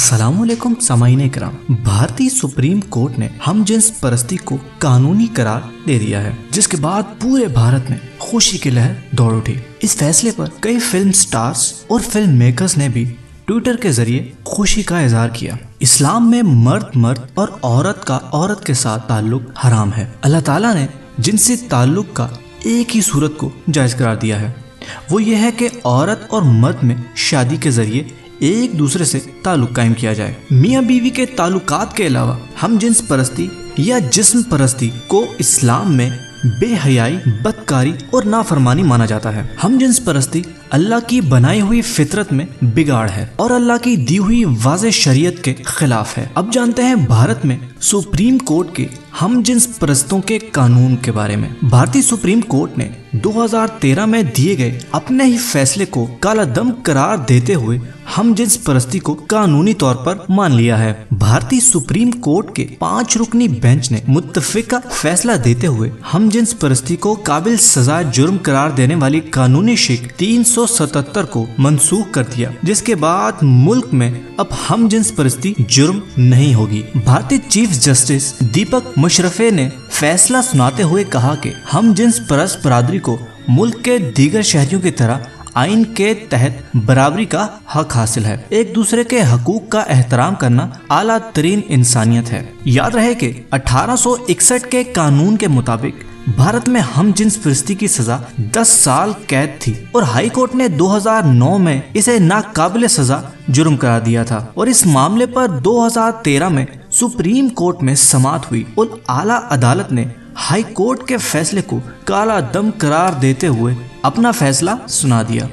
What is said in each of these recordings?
अस्सलामुअलैकुम सामाईन इकराम। भारतीय supreme court ने हम जिन्स परस्ती को कानूनी करार दे दिया है, जिसके बाद पूरे भारत में खुशी की लहर दौड़ उठी। इस फैसले पर कई फिल्म स्टार्स और फिल्म मेकर्स ने भी ट्विटर के जरिए खुशी का इजहार किया। इस्लाम में मर्द और औरत का औरत के साथ ताल्लुक हराम है। अल्लाह ताला ने जिनसी ताल्लुक का एक ही सूरत को जायज करार दिया है, वो ये है कि औरत और मर्द में शादी के जरिए एक दूसरे से ताल्लुक कायम किया जाए। मियाँ बीवी के ताल्लुकात के अलावा हम जिन्स परस्ती या जिस्म परस्ती को इस्लाम में बेहयाई, बदकारी और नाफरमानी माना जाता है। हम जिन्स परस्ती अल्लाह की बनाई हुई फितरत में बिगाड़ है और अल्लाह की दी हुई वाज़े शरीयत के खिलाफ है। अब जानते हैं भारत में सुप्रीम कोर्ट के हम जिन्स परस्तों के कानून के बारे में। भारतीय सुप्रीम कोर्ट ने 2013 में दिए गए अपने ही फैसले को काला दम करार देते हुए हम जिन्स परस्ती को कानूनी तौर पर मान लिया है। भारतीय सुप्रीम कोर्ट के 5 रुकनी बेंच ने मुत्तफिका फैसला देते हुए हम जिन्स परस्ती को काबिल सजा जुर्म करार देने वाली कानूनी शिक 377 को मनसूख कर दिया, जिसके बाद मुल्क में अब हम जिन्स परस्ती जुर्म नहीं होगी। भारतीय चीफ जस्टिस दीपक मुशर्रफ ने फैसला सुनाते हुए कहा कि हम जिन्स परस्त बरादरी को मुल्क के दीगर शहरियों की तरह आइन के तहत बराबरी का हक हासिल है। एक दूसरे के हकूक का एहतराम करना आला तरीन इंसानियत है। याद रहे कि 1861 के कानून के मुताबिक भारत में हम जिन्स परस्ती की सजा 10 साल कैद थी और हाई कोर्ट ने 2009 में इसे नाकाबिल सजा जुर्म करार दिया था और इस मामले पर 2013 में सुप्रीम कोर्ट में समाअत हुई और आला अदालत ने हाई कोर्ट के फैसले को काला दम करार देते हुए अपना फैसला सुना दिया।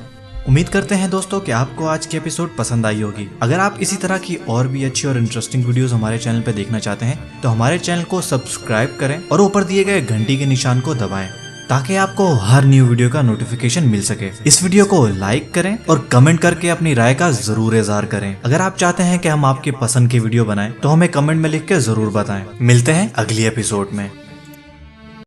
उम्मीद करते हैं दोस्तों कि आपको आज की एपिसोड पसंद आई होगी। अगर आप इसी तरह की और भी अच्छी और इंटरेस्टिंग वीडियोस हमारे चैनल पर देखना चाहते हैं तो हमारे चैनल को सब्सक्राइब करें और ऊपर दिए गए घंटी के निशान को दबाएं ताकि आपको हर न्यू वीडियो का नोटिफिकेशन मिल सके। इस वीडियो को लाइक करें और कमेंट करके अपनी राय का जरूर इजहार करें। अगर आप चाहते हैं कि हम आपके पसंद की वीडियो बनाएं तो हमें कमेंट में लिख के जरूर बताएं। मिलते हैं अगली एपिसोड में।